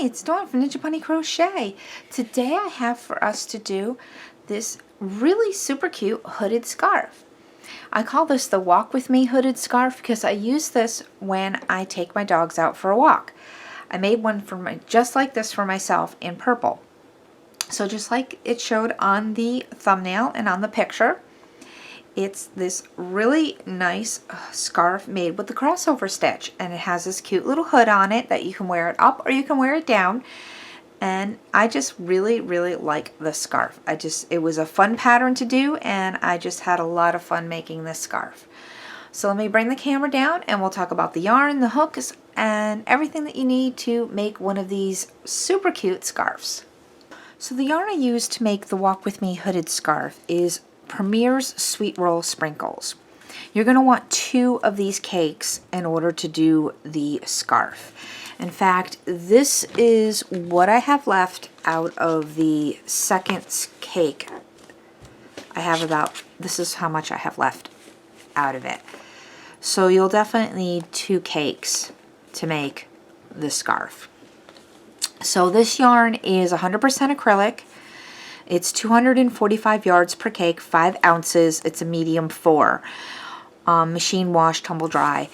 it's Dawn from Ninja Bunny Crochet. Today I have for us to do this really super cute hooded scarf. I call this the Walk With Me hooded scarf because I use this when I take my dogs out for a walk. I made one for just like this for myself in purple. So just like it showed on the thumbnail and on the picture, it's this really nice scarf made with the crossover stitch, and it has this cute little hood on it that you can wear it up or you can wear it down. And I just really like this scarf. It was a fun pattern to do, and I just had a lot of fun making this scarf. So let me bring the camera down and we'll talk about the yarn, the hooks, and everything that you need to make one of these super cute scarves. So the yarn I used to make the Walk With Me hooded scarf is Premier's Sweet Roll Sprinkles. You're going to want 2 of these cakes in order to do the scarf. In fact, this is what I have left out of the second cake. This is how much I have left out of it. So you'll definitely need 2 cakes to make the scarf. So this yarn is 100% acrylic. It's 245 yards per cake, 5 ounces. It's a medium 4. Machine wash, tumble dry,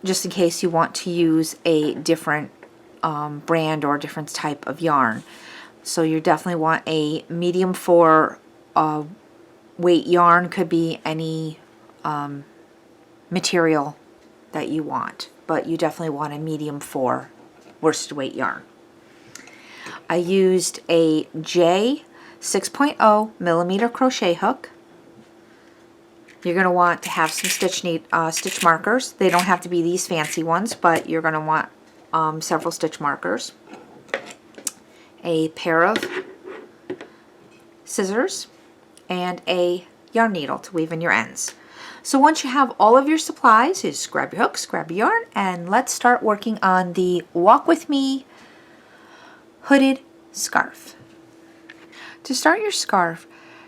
just in case you want to use a different brand or different type of yarn. So you definitely want a medium 4 weight yarn. Could be any material that you want, but you definitely want a medium 4 worsted weight yarn. I used a J 6.0 millimeter crochet hook. You're going to want to have some stitch markers. They don't have to be these fancy ones, but you're going to want several stitch markers. A pair of scissors and a yarn needle to weave in your ends. So once you have all of your supplies, just grab your hooks, grab your yarn, and let's start working on the Walk With Me hooded scarf. To start your scarf,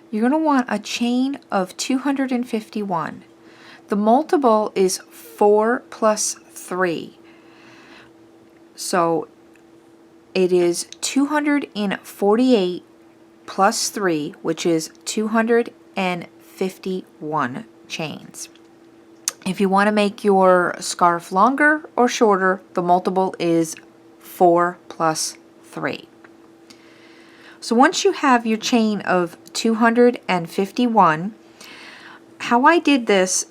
you're going to want a chain of 251. The multiple is 4 plus 3. So it is 248 plus 3, which is 251 chains. If you want to make your scarf longer or shorter, the multiple is 4 plus 3. So once you have your chain of 251, how I did this,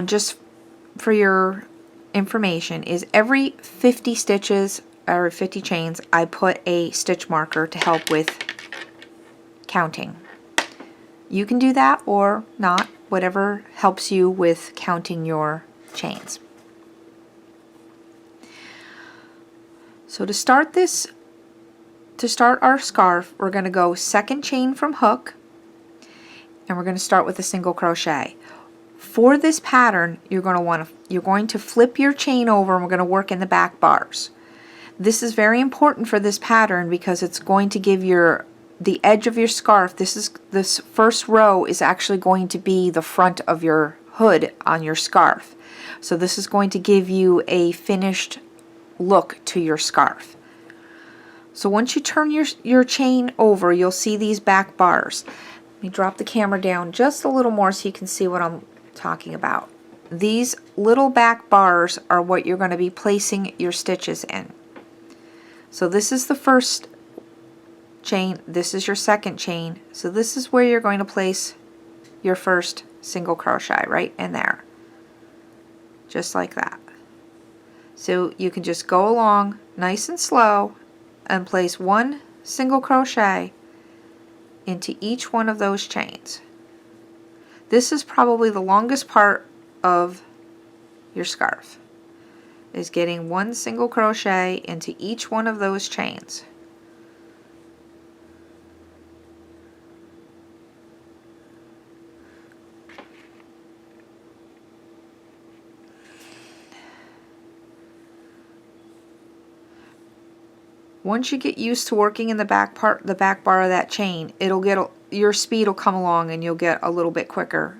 just for your information, is every 50 stitches or 50 chains, I put a stitch marker to help with counting. You can do that or not, whatever helps you with counting your chains. So to start our scarf, we're going to go second chain from hook, and we're going to start with a single crochet. For this pattern, you're going to flip your chain over, and we're going to work in the back bars. This is very important for this pattern because it's going to give the edge of your scarf. This first row is actually going to be the front of your hood on your scarf. So this is going to give you a finished look to your scarf. So once you turn your chain over, you'll see these back bars. Let me drop the camera down just a little more so you can see what I'm talking about. These little back bars are what you're going to be placing your stitches in. So this is the first chain, this is your second chain, so this is where you're going to place your first single crochet, right in there. Just like that. So you can just go along nice and slow and place 1 single crochet into each one of those chains. This is probably the longest part of your scarf, is getting 1 single crochet into each one of those chains. Once you get used to working in the back bar of that chain, your speed will come along and you'll get a little bit quicker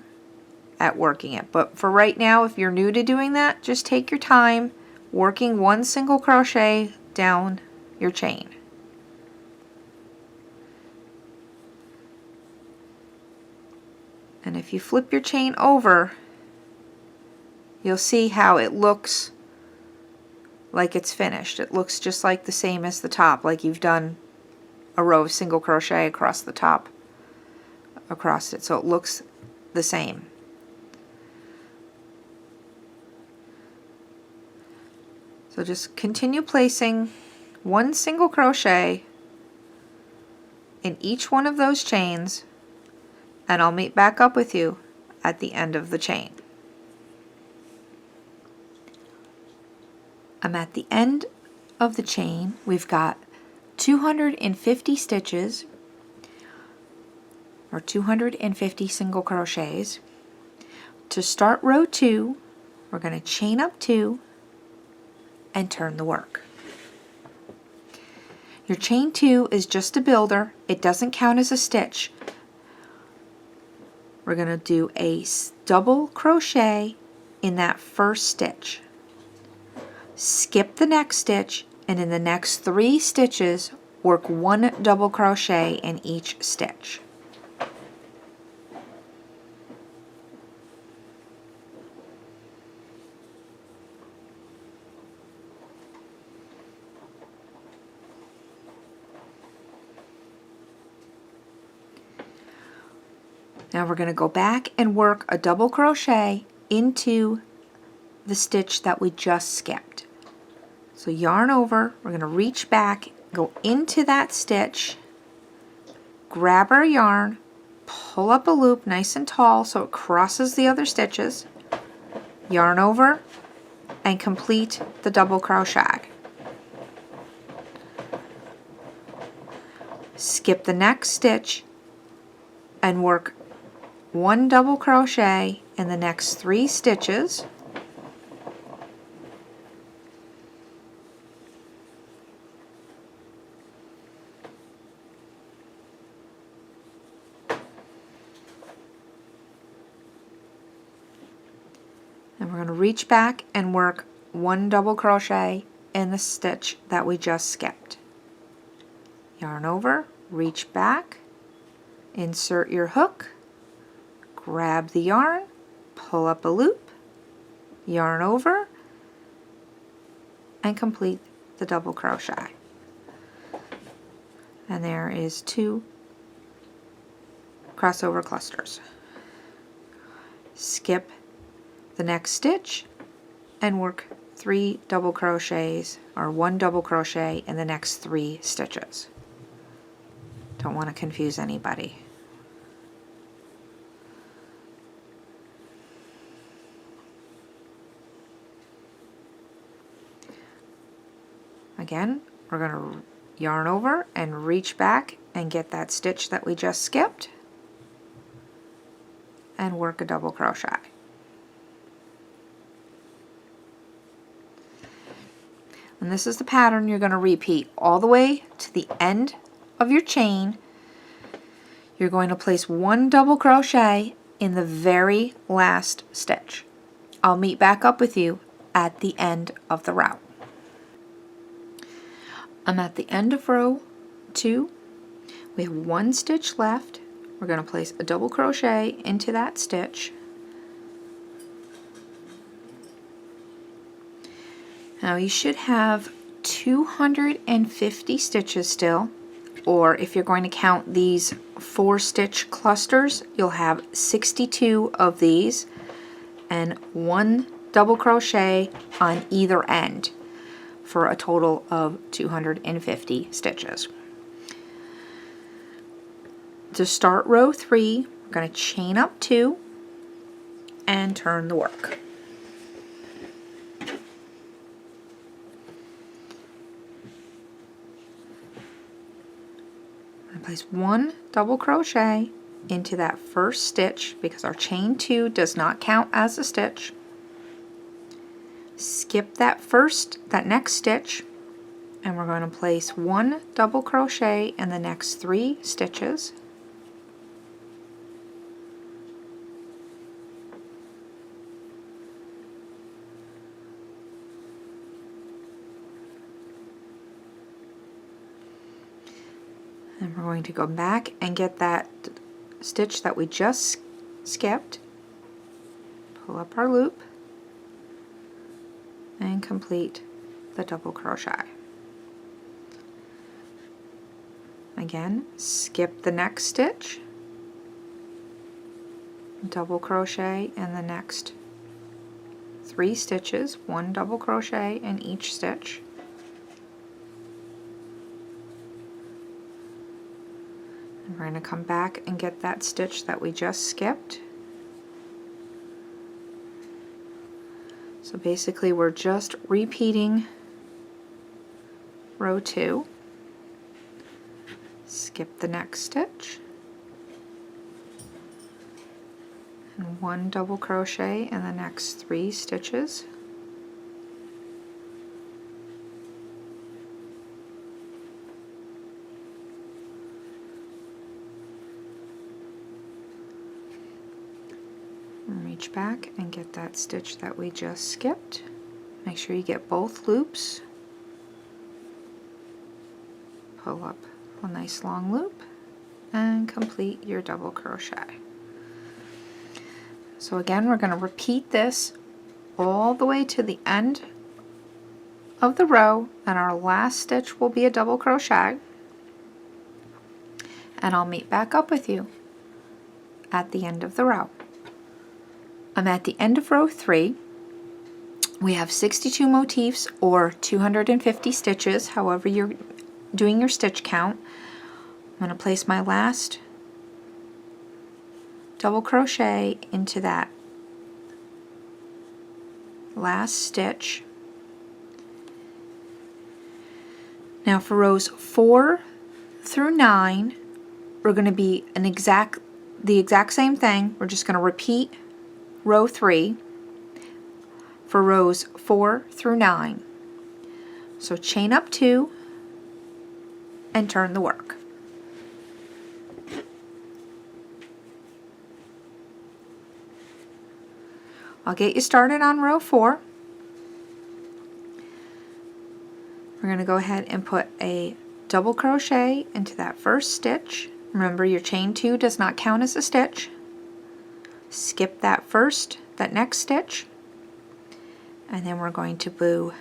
at working it. But for right now, if you're new to doing that, just take your time working 1 single crochet down your chain. And if you flip your chain over, you'll see how it looks like it's finished. It looks just like the same as the top, like you've done a row of single crochet across the top, across it, so it looks the same. So just continue placing one single crochet in each one of those chains, and I'll meet back up with you at the end of the chain. I'm at the end of the chain. We've got 250 stitches, or 250 single crochets. To start row 2, we're going to chain up 2 and turn the work. Your chain 2 is just a builder. It doesn't count as a stitch. We're going to do a double crochet in that first stitch. Skip the next stitch, and in the next 3 stitches, work 1 double crochet in each stitch. Now we're going to go back and work a double crochet into the stitch that we just skipped. So yarn over, we're going to reach back, go into that stitch, grab our yarn, pull up a loop nice and tall so it crosses the other stitches, yarn over, and complete the double crochet. Skip the next stitch and work 1 double crochet in the next 3 stitches. And we're going to reach back and work 1 double crochet in the stitch that we just skipped. Yarn over, reach back, insert your hook, grab the yarn, pull up a loop, yarn over, and complete the double crochet. And there is 2 crossover clusters. Skip the next stitch and work 3 double crochets, or 1 double crochet in the next 3 stitches. Don't want to confuse anybody. Again, we're going to yarn over and reach back and get that stitch that we just skipped and work a double crochet. And this is the pattern you're going to repeat all the way to the end of your chain. You're going to place 1 double crochet in the very last stitch. I'll meet back up with you at the end of the row. I'm at the end of row 2. We have 1 stitch left. We're going to place a double crochet into that stitch. Now you should have 250 stitches still, or if you're going to count these 4 stitch clusters, you'll have 62 of these and 1 double crochet on either end, for a total of 250 stitches. To start row 3, we're going to chain up 2 and turn the work. I place 1 double crochet into that first stitch because our chain 2 does not count as a stitch. Skip that next stitch, and we're going to place 1 double crochet in the next 3 stitches. And we're going to go back and get that stitch that we just skipped, pull up our loop, and complete the double crochet. Again, skip the next stitch, double crochet in the next 3 stitches, 1 double crochet in each stitch. And we're going to come back and get that stitch that we just skipped. So basically we're just repeating row 2, skip the next stitch, and 1 double crochet in the next 3 stitches. And reach back and get that stitch that we just skipped. Make sure you get both loops. Pull up a nice long loop and complete your double crochet. So again, we're going to repeat this all the way to the end of the row, and our last stitch will be a double crochet, and I'll meet back up with you at the end of the row. I'm at the end of row 3. We have 62 motifs or 250 stitches, however you're doing your stitch count. I'm going to place my last double crochet into that last stitch. Now for rows 4 through 9, we're going to be the exact same thing. We're just going to repeat row 3 for rows 4 through 9. So chain up 2 and turn the work. I'll get you started on row 4. We're going to go ahead and put a double crochet into that first stitch. Remember, your chain 2 does not count as a stitch. Skip that next stitch, and then we're going to do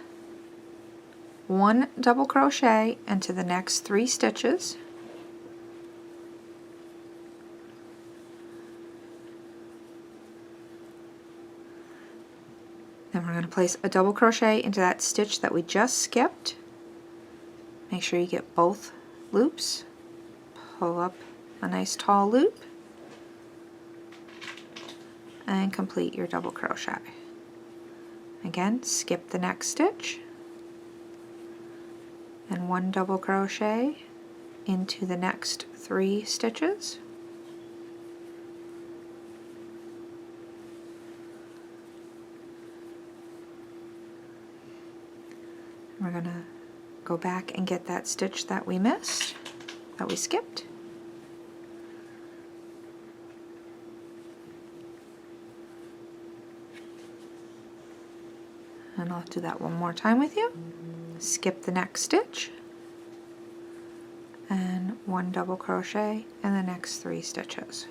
1 double crochet into the next 3 stitches. Then we're going to place a double crochet into that stitch that we just skipped. Make sure you get both loops. Pull up a nice tall loop and complete your double crochet. Again, skip the next stitch and 1 double crochet into the next 3 stitches. We're going to go back and get that stitch that we missed, that we skipped. And I'll do that one more time with you. Skip the next stitch and 1 double crochet in the next 3 stitches.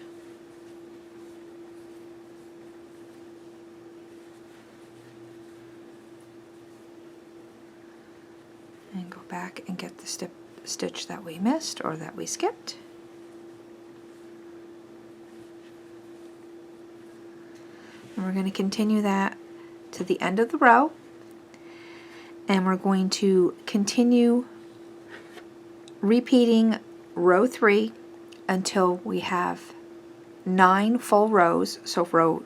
And go back and get the stitch that we missed or that we skipped. And we're going to continue that to the end of the row, and we're going to continue repeating row 3 until we have 9 full rows. So row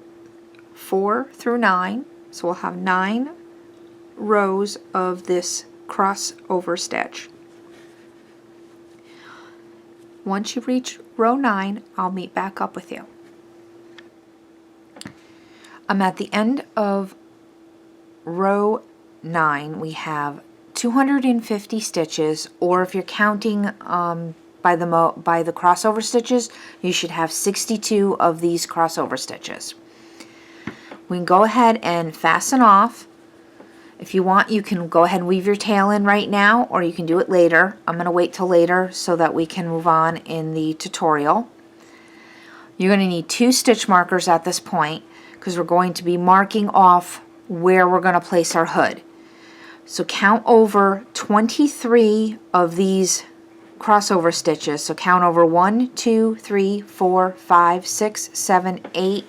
4 through 9, so we'll have 9 rows of this crossover stitch. Once you reach row 9, I'll meet back up with you. I'm at the end of row 9. We have 250 stitches, or if you're counting by the crossover stitches, you should have 62 of these crossover stitches. We can go ahead and fasten off. If you want, you can go ahead and weave your tail in right now, or you can do it later. I'm going to wait till later so that we can move on in the tutorial. You're going to need 2 stitch markers at this point because we're going to be marking off where we're going to place our hood. So count over 23 of these crossover stitches. So count over 1, 2, 3, 4, 5, 6, 7, 8,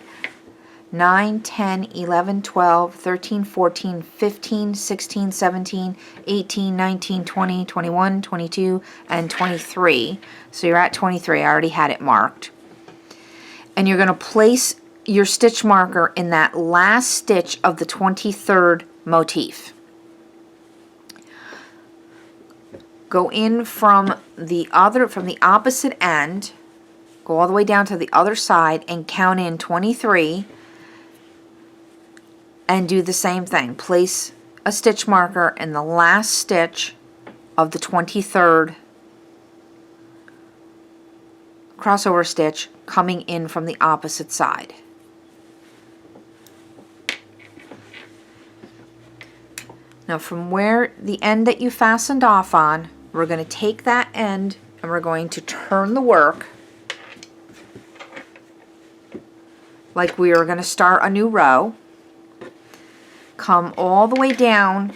9, 10, 11, 12, 13, 14, 15, 16, 17, 18, 19, 20, 21, 22, and 23. So you're at 23. I already had it marked. And you're going to place your stitch marker in that last stitch of the 23rd motif. Go in from the opposite end, go all the way down to the other side and count in 23 and do the same thing. Place a stitch marker in the last stitch of the 23rd crossover stitch coming in from the opposite side. Now from where the end that you fastened off on, we're going to take that end and we're going to turn the work like we are going to start a new row. Come all the way down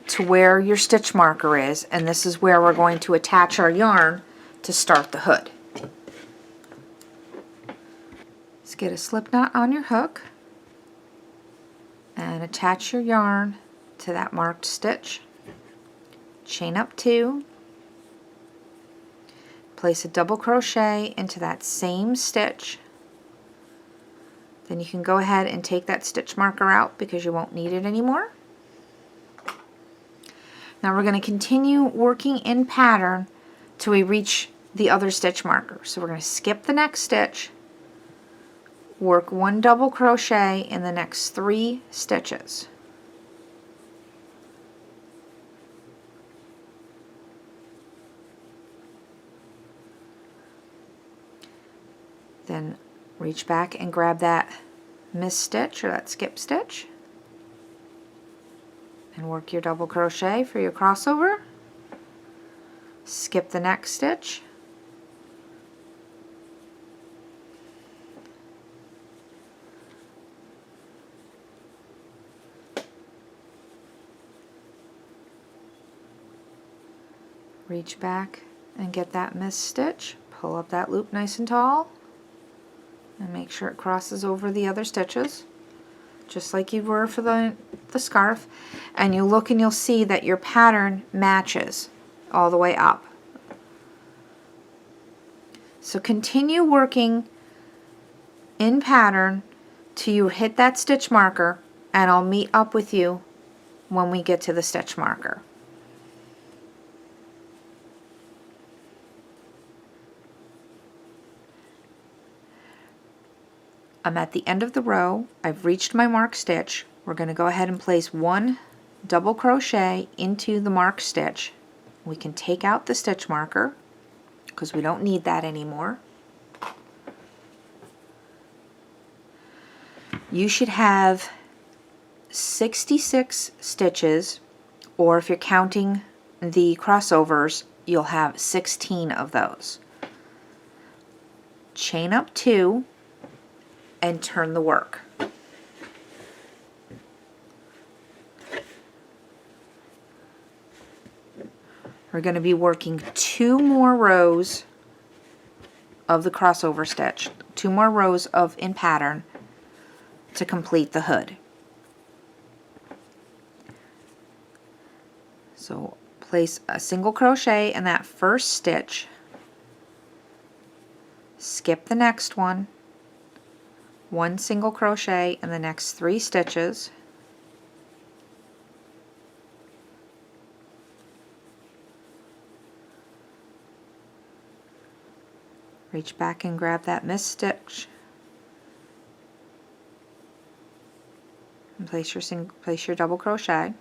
to where your stitch marker is, and this is where we're going to attach our yarn to start the hood. Let's get a slip knot on your hook and attach your yarn to that marked stitch. Chain up 2, place a double crochet into that same stitch. Then you can go ahead and take that stitch marker out because you won't need it anymore. Now we're going to continue working in pattern till we reach the other stitch marker. So we're going to skip the next stitch, work 1 double crochet in the next 3 stitches. Then reach back and grab that missed stitch or that skip stitch and work your double crochet for your crossover. Skip the next stitch, reach back and get that missed stitch, pull up that loop nice and tall, and make sure it crosses over the other stitches, just like you were for the scarf. And you look and you'll see that your pattern matches all the way up. So continue working in pattern till you hit that stitch marker, and I'll meet up with you when we get to the stitch marker. I'm at the end of the row. I've reached my marked stitch. We're going to go ahead and place 1 double crochet into the marked stitch. We can take out the stitch marker because we don't need that anymore. You should have 66 stitches, or if you're counting the crossovers, you'll have 16 of those. Chain up 2 and turn the work. We're going to be working 2 more rows of the crossover stitch, 2 more rows of in pattern to complete the hood. So place a single crochet in that first stitch, skip the next one, 1 single crochet in the next 3 stitches, reach back and grab that missed stitch, and place your double crochet,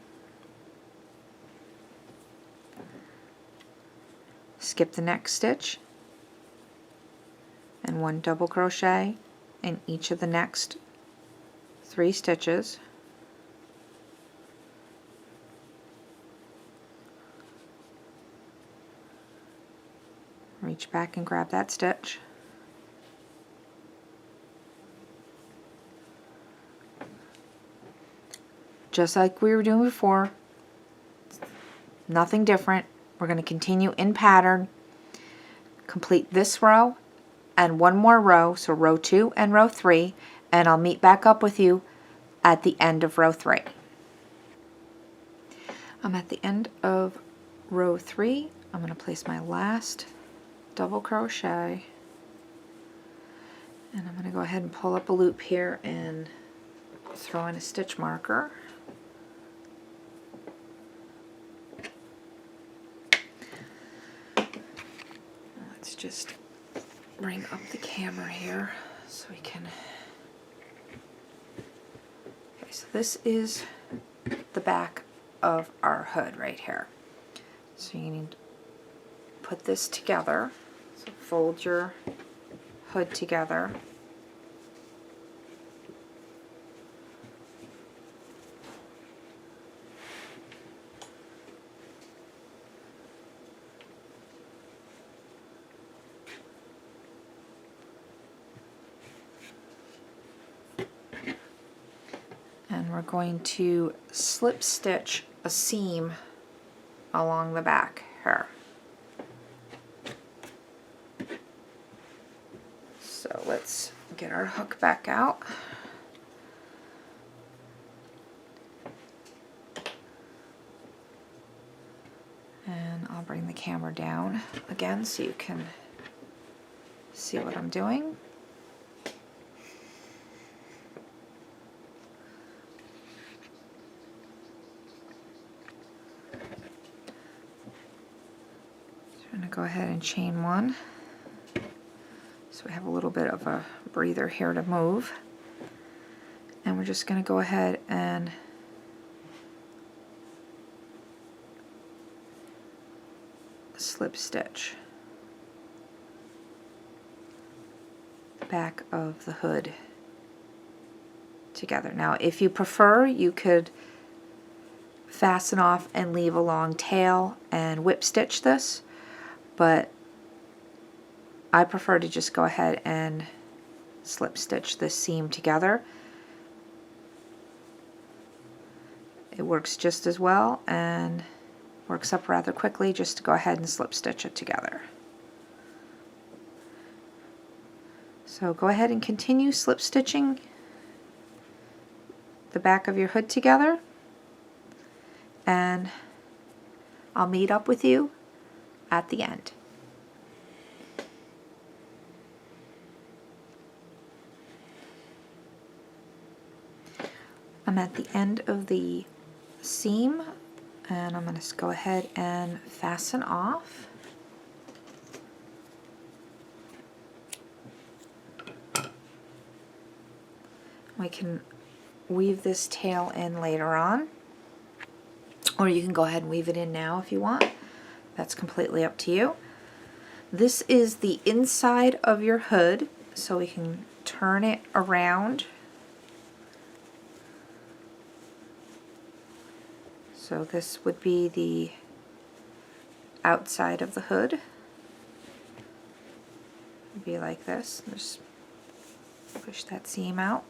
skip the next stitch, and 1 double crochet in each of the next 3 stitches, reach back and grab that stitch, just like we were doing before. Nothing different. We're going to continue in pattern, complete this row and one more row, so row 2 and row 3, and I'll meet back up with you at the end of row 3. I'm at the end of row 3. I'm going to place my last double crochet, and I'm going to go ahead and pull up a loop here and throw in a stitch marker. Let's just bring up the camera here so we can. Okay, so this is the back of our hood right here. So you need to put this together. So fold your hood together. And we're going to slip stitch a seam along the back here. So let's get our hook back out. And I'll bring the camera down again so you can see what I'm doing. I'm going to go ahead and chain one. So we have a little bit of a breather here to move. And we're just going to go ahead and slip stitch the back of the hood together. Now, if you prefer, you could fasten off and leave a long tail and whip stitch this, but I prefer to just go ahead and slip stitch this seam together. It works just as well and works up rather quickly just to go ahead and slip stitch it together. So go ahead and continue slip stitching the back of your hood together, and I'll meet up with you at the end. I'm at the end of the seam, and I'm going to go ahead and fasten off. We can weave this tail in later on, or you can go ahead and weave it in now if you want. That's completely up to you. This is the inside of your hood, so we can turn it around. So this would be the outside of the hood. It'd be like this. Just push that seam out.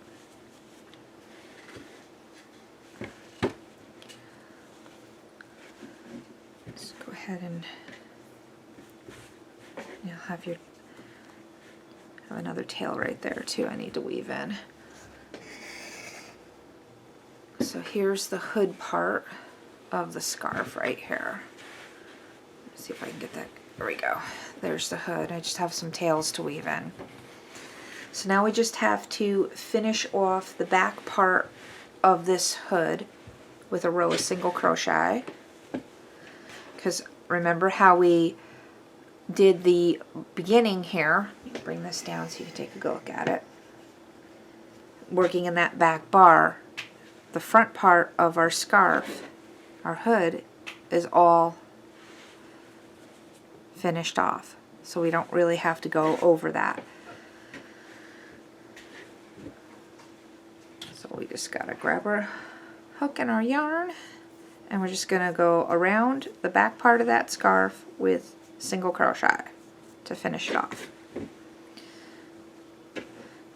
Just go ahead and have another tail right there too I need to weave in. So here's the hood part of the scarf right here. Let's see if I can get that. There we go. There's the hood. I just have some tails to weave in. So now we just have to finish off the back part of this hood with a row of single crochet. Because remember how we did the beginning here. Let me bring this down so you can take a good look at it. Working in that back bar, the front part of our scarf, our hood, is all finished off. So we don't really have to go over that. So we just gotta grab our hook and our yarn, and we're just gonna go around the back part of that scarf with single crochet to finish it off.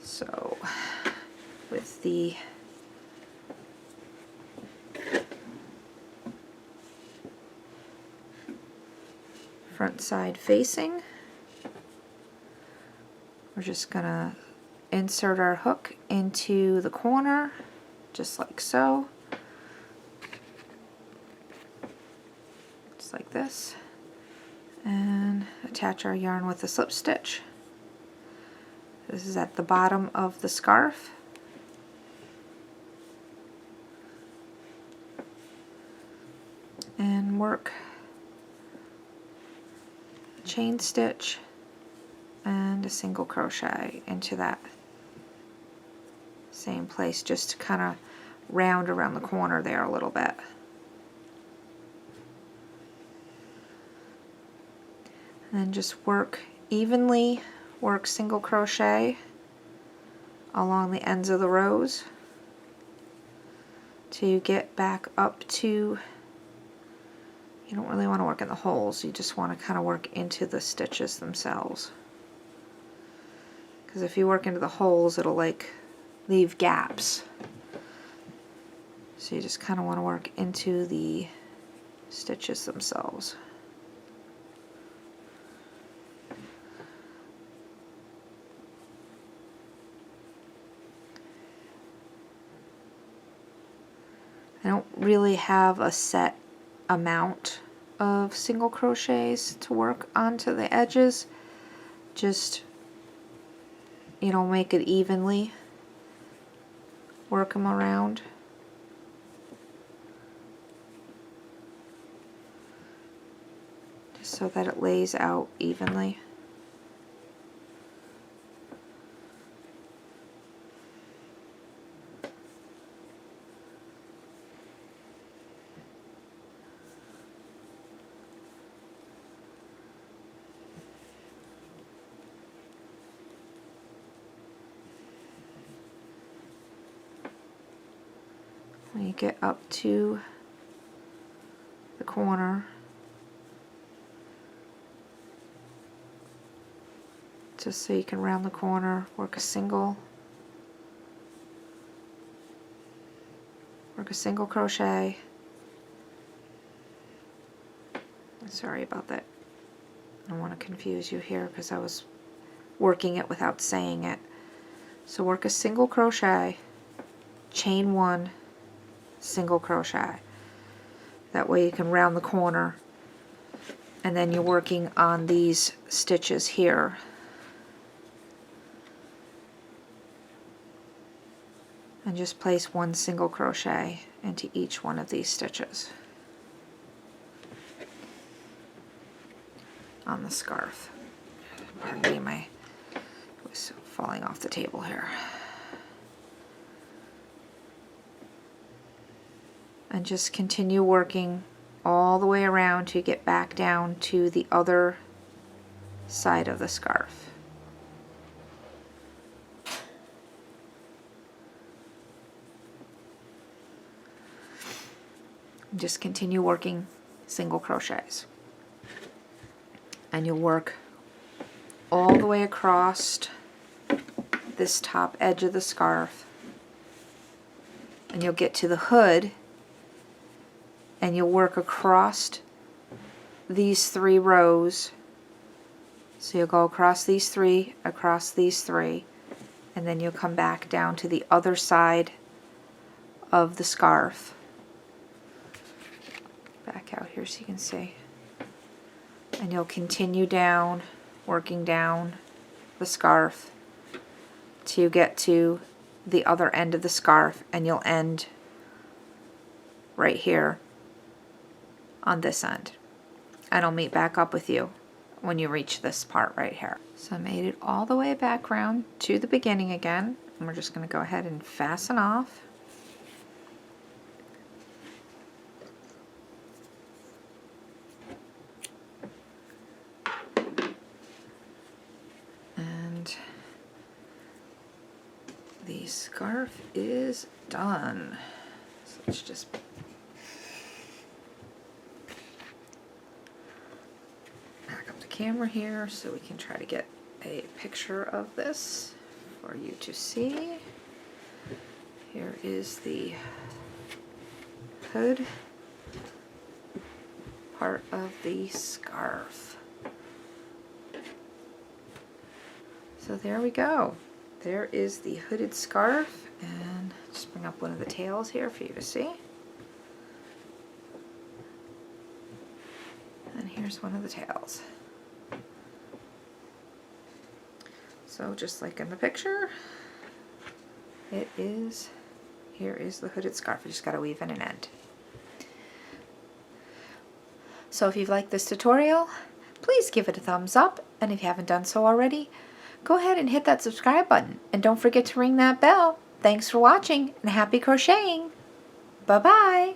So with the front side facing. We're just gonna insert our hook into the corner, just like so. Just like this. And attach our yarn with a slip stitch. This is at the bottom of the scarf. And work chain stitch and a single crochet into that same place, just to kind of round around the corner there a little bit. And then just work evenly, work single crochet along the ends of the rows to get back up to, you don't really want to work in the holes, you just want to kind of work into the stitches themselves. Because if you work into the holes, it'll like leave gaps. So you just kind of want to work into the stitches themselves. I don't really have a set amount of single crochets to work onto the edges. Just, you know, make it evenly. Work them around. Just so that it lays out evenly. When you get up to the corner, just so you can round the corner, work a single crochet. Sorry about that. I don't want to confuse you here because I was working it without saying it. So work a single crochet, chain one, single crochet. That way you can round the corner, and then you're working on these stitches here. And just place one single crochet into each one of these stitches on the scarf. Pardon me, it was falling off the table here. And just continue working all the way around to get back down to the other side of the scarf. Just continue working single crochets. And you'll work all the way across this top edge of the scarf. And you'll get to the hood, and you'll work across these 3 rows. So you'll go across these three, and then you'll come back down to the other side of the scarf. Back out here so you can see. And you'll continue down, working down the scarf to get to the other end of the scarf, and you'll end right here on this end. And I'll meet back up with you when you reach this part right here. So I made it all the way back around to the beginning again, and we're just going to go ahead and fasten off. And the scarf is done. So let's just camera here so we can try to get a picture of this for you to see. Here is the hood part of the scarf. So there we go. There is the hooded scarf, and just bring up one of the tails here for you to see. And here's one of the tails. So just like in the picture, here is the hooded scarf. You just got to weave in an end. So if you've liked this tutorial, please give it a thumbs up, and if you haven't done so already, go ahead and hit that subscribe button, and don't forget to ring that bell. Thanks for watching, and happy crocheting! Bye-bye!